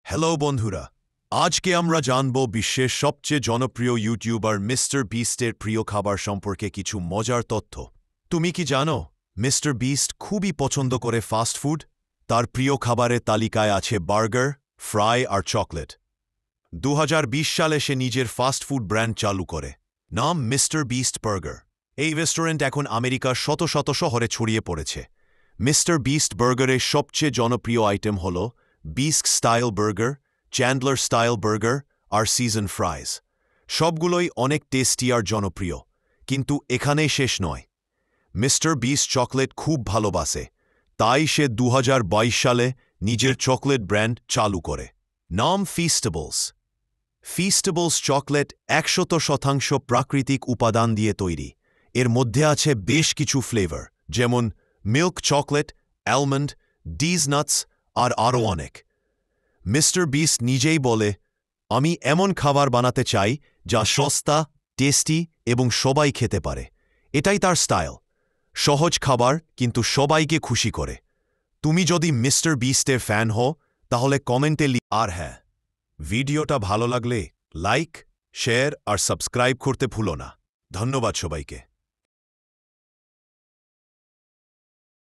Hello বন্ধুরা, আজকে আমরা জানব বিশ্বের সবচেয়ে জনপ্রিয় ইউটিউবার মিস্টার বিস্টের প্রিয় খাবার সম্পর্কে কিছু মজার তথ্য। তুমি কি জানো মিস্টার বিস্ট খুবই পছন্দ করে ফাস্ট ফুড? তার প্রিয় খাবারের তালিকায় আছে বার্গার, ফ্রাই আর চকলেট। 2020 সালে সে নিজের ফাস্ট ফুড ব্র্যান্ড চালু করে, নাম মিস্টার বিস্ট বার্গার। এই রেস্টুরেন্ট এখন আমেরিকার শত শত শহরে ছড়িয়ে পড়েছে। মিস্টার বিস্ট বার্গারের সবচেয়ে জনপ্রিয় আইটেম হল bisque style burger, Chandler style burger আর সিজন ফ্রাইজ। সবগুলোই অনেক টেস্টি আর জনপ্রিয়, কিন্তু এখানেই শেষ নয়। মিস্টার বিস্ট চকলেট খুব ভালোবাসে, তাই সে 2022 সালে নিজের চকলেট ব্র্যান্ড চালু করে, নাম ফিস্টেবলস। ফিস্টেবলস চকলেট 100% প্রাকৃতিক উপাদান দিয়ে তৈরি। এর মধ্যে আছে বেশ কিছু ফ্লেভার, যেমন মিল্ক চকলেট, অ্যালমন্ড, ডিজ নাটস আর আরও অনেক। মিস্টার বিস্ট নিজেই বলে, আমি এমন খাবার বানাতে চাই যা সস্তা, টেস্টি এবং সবাই খেতে পারে। এটাই তার স্টাইল, সহজ খাবার কিন্তু সবাইকে খুশি করে। তুমি যদি মিস্টার বিস্টের ফ্যান হও তাহলে কমেন্টে আর হ্যাঁ, ভিডিওটা ভালো লাগলে লাইক, শেয়ার আর সাবস্ক্রাইব করতে ভুলো না। ধন্যবাদ সবাইকে।